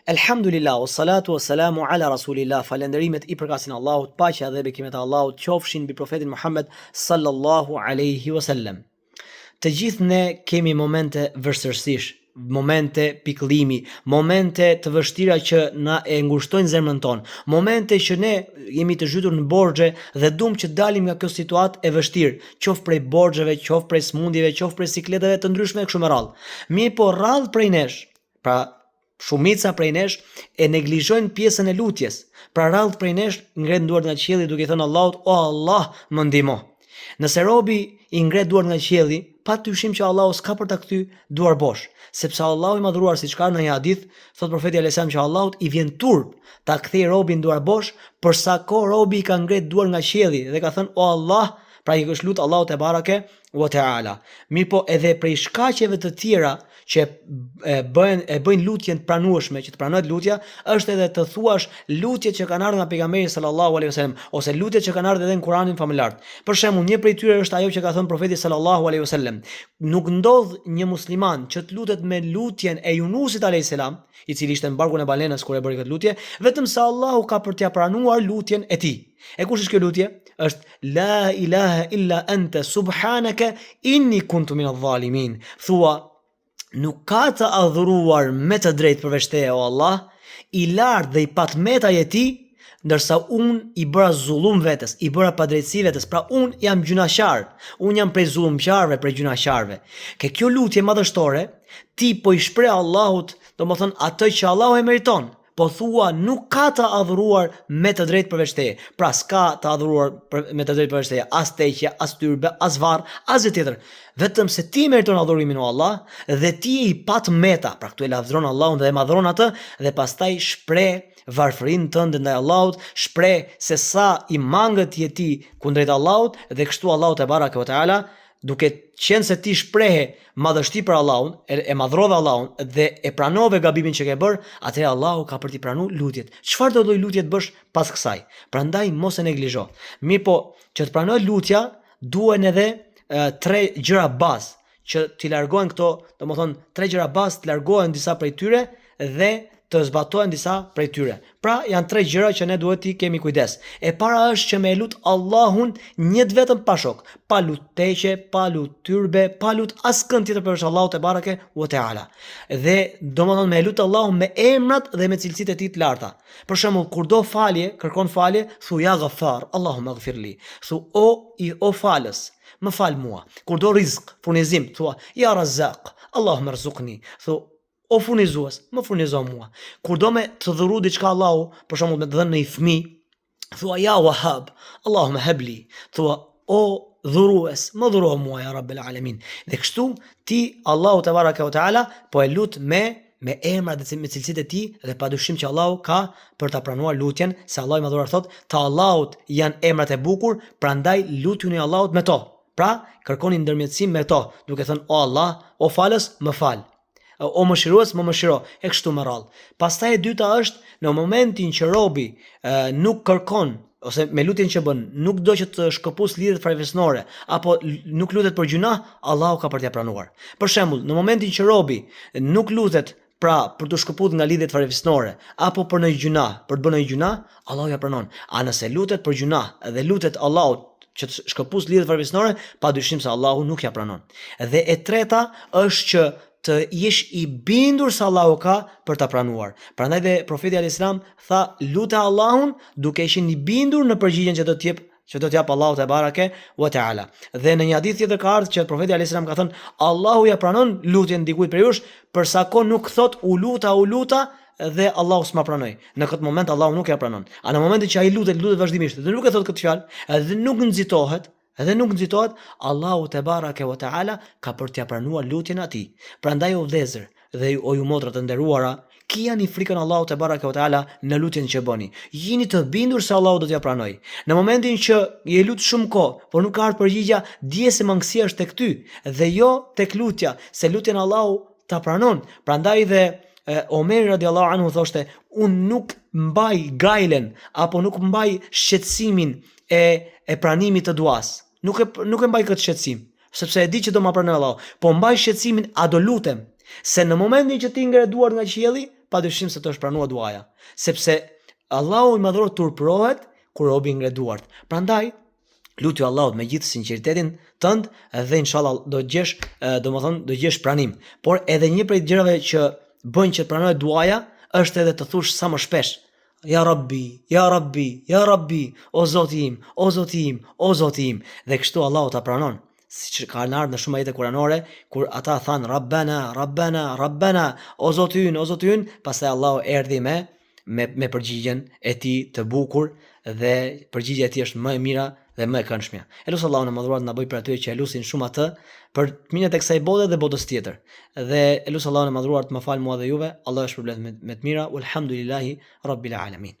Elhamdulillah, o salatu o salamu ala rasulillah, falenderimet i përkasin Allahut, paqja dhe bekimet e Allahut qofshin mbi profetin Muhammed sallallahu alaihi wasallam. Të gjithë ne kemi momente vështirësish, momente pikëllimi, momente të vështira që na e ngushtojnë zemrën tonë, momente që ne jemi të zhytur në borxhe dhe duam që dalim nga kjo situatë e vështirë, qoftë prej borxheve, qoftë prej smundjeve, qoftë prej sikleteve të ndryshme kështu me radhë. Mirë po radh prej nesh, pra shumica prej nesh e neglizhojnë pjesën e lutjes. Pra radh prej nesh ngret duart nga qielli duke thënë Allahut: "O Allah, më ndihmo." Nëse robi i ngret duart nga qielli, pa dyshim që Allahu s'ka për ta kthy duar bosh, sepse Allahu i madhruar, siç ka në një hadith, thot profeti alayhis salam që Allahut i vjen turp ta kthej robin duar bosh, për sa kohë robi ka ngret duar nga qielli dhe ka thënë: "O Allah", pra i është lut Allahu te barake wa taala. Mirë po edhe prej shkaqeve të tjera që bëjnë lutjen të pranueshme, që të pranohet lutja, është edhe të thuash lutjet që kanë ardhur nga pejgamberi sallallahu alaihi wasallam, ose lutjet që kanë ardhur edhe në Kur'anin famëlar. Për shembull, një prej tyre është ajo që ka thënë profeti sallallahu alaihi wasallam: "Nuk ndodh një musliman që të lutet me lutjen e Yunusit alayhis salam, i cili ishte në barkun e balenës kur e bëri këtë lutje, vetëm se Allahu ka për t'ia pranuar lutjen e tij." E kush është kjo lutje? Është la ilaha illa anta subhanaka inni kuntu minadh dhalimin. Thua: "Nuk ka të adhuruar me të drejtë përveç teje, o Allah, i lartë dhe i patmeta je ti, ndërsa unë i bëra zullum vetes, i bëra padrejtësi vetes, pra unë jam gjunaqar, unë jam prej zullumqarve, prej gjunaqarve." Ke kjo lutje madhështore, ti po i shpreh Allahut, domethënë atë që Allahu e meriton. Po thua nuk ka të adhuruar me të drejtë përveç teje. Pra s'ka të adhuruar me të drejtë përveç teje, as teqja, as tyrbe, as varr, as gjë tjetër. Vetëm se ti meriton adhurimin o Allah dhe ti je i patmeta. Pra këtu e lavdron Allahun dhe e madhron atë dhe pastaj shpreh varfërinë tënde ndaj Allahut, shpreh se sa i mangët je ti kundrejt Allahut dhe kështu Allahu te baraka ve taala, duke qenë se ti shprehe madhështi për Allahun, e madhrove Allahun dhe e pranove gabimin që ke bërë, atëherë Allahu ka për t'i pranuar lutjet. Çfarë do lloj lutje të bësh pas kësaj? Prandaj mos e neglizho. Mirë po, që të pranohet lutja, duhen edhe tre gjëra bazë që t'i largohen këto, domethënë tre gjëra bazë të largohen disa prej tyre dhe të zbatohen disa prej tyre. Pra janë tre gjëra që ne duhet t'i kemi kujdes. E para është që me lut Allahun një vetëm pa shok, pa lut teqe, pa lut tyrbe, pa lut askënd tjetër përveç Allahut te bareke u teala. Dhe domethënë me lut Allahun me emrat dhe me cilësitë e tij të larta. Për shembull, kur do falje, kërkon falje, thu ya Ghaffar, Allahumma ighfirli. Thu o falës, më fal mua. Kur do rizq, furnizim, thua ya Razzaq, Allahumma rzuqni. Thu o furnizues, më furnizo mua. Kur do me të dhuru diçka Allahu, për shembull me të dhënë një fëmijë, thua ya Wahhab, Allahumma habli. Thua o dhurues, më dhuro mua ya Rabbel alamin. Dhe kështu ti Allahu te baraka ve taala po e lut me emrat dhe me cilësitë e tij dhe padyshim që Allahu ka për ta pranuar lutjen, se Allahu i madhuar thot: "Te Allahut janë emrat e bukur, prandaj lutuni Allahut me to." Pra, kërkoni ndërmjetësim me to, duke thënë: "O Allah, o falës, më fal. O mëshirues, më mëshiro." E kështu me radhë. Pastaj e dyta është në momentin që robi nuk kërkon ose me lutjen që bën, nuk do që të shkëpus lidhjet farefisnore apo nuk lutet për gjuna, Allahu ka për t'ia pranuar. Për shembull, në momentin që robi nuk lutet pra për të shkëput nga lidhjet farefisnore apo për një gjuna, për të bërë një gjuna, Allahu ja pranon. A nëse lutet për gjuna dhe lutet Allahut që të shkëpus lidhjet farefisnore, padyshim se Allahu nuk ja pranon. Dhe e treta është që të jesh i bindur se Allahu ka për ta pranuar. Prandaj dhe profeti alayhis salam tha: "Luta Allahun duke qenë i bindur në përgjigjen që do t'jap Allahu te barake wa taala." Dhe në një hadith tjetër ka ardhur që profeti alayhis salam ka thënë: "Allahu ja pranon lutjen dikujt prej jush, përsa kohë nuk thot u luta dhe Allahu s'ma pranoi. Në këtë moment Allahu nuk ja pranon. A në momentin që ai lutet vazhdimisht dhe nuk e thot këtë fjalë, dhe nuk nxitohet, Allahu te barake wa taala ka për t'ia pranuar lutjen atij. Prandaj o vëllezër dhe o ju motra të nderuara, kijani frikën Allahu te barake wa taala në lutjen që bëni. Jini të bindur se Allahu do t'ia pranoj. Në momentin që je lut shumë kohë, por nuk ka ardhur përgjigja, dije se mangësia është tek ty dhe jo tek lutja, se lutjen Allahu ta pranon. Prandaj dhe Omeri radiallahu anhu thoshte: "Unë nuk mbaj gajlen apo nuk mbaj shqetësimin e pranimit të duas. Nuk e mbaj këtë shqetësim, sepse e di që do ma pranoj Allahu, po mbaj shqetësimin a do lutem, se në momentin që ti ngre duart nga qielli, padyshim se të është pranuar duaja, sepse Allahu i madhëruar turpërohet kur robi ngre duart. Prandaj lutju Allahut me gjithë sinqeritetin tënd dhe inshallah do gjesh, do gjesh pranim. Por edhe një prej gjërave që bën që të pranohet duaja është edhe të thush sa më shpesh: Ja Rabbi, ja Rabbi, ja Rabbi, o Zoti im, o Zoti im, o Zoti im. Dhe kështu Allahu ta pranon. Siç ka ardhur në shumë ajete kuranore, kur ata than Rabbana, Rabbana, Rabbana, o Zoti ynë, pastaj Allahu erdhi me përgjigjen e tij të bukur dhe përgjigjja e tij është më e mira dhe më e këndshme. Elus Allahu në madhruar të na bëj për atyre që e lusin shumë atë për minët e kësaj bote dhe botës tjetër. Dhe elus Allahu në madhruar të më fal mua dhe juve. Allah është shpërblet me të mira. Walhamdulillahi Rabbil Alamin.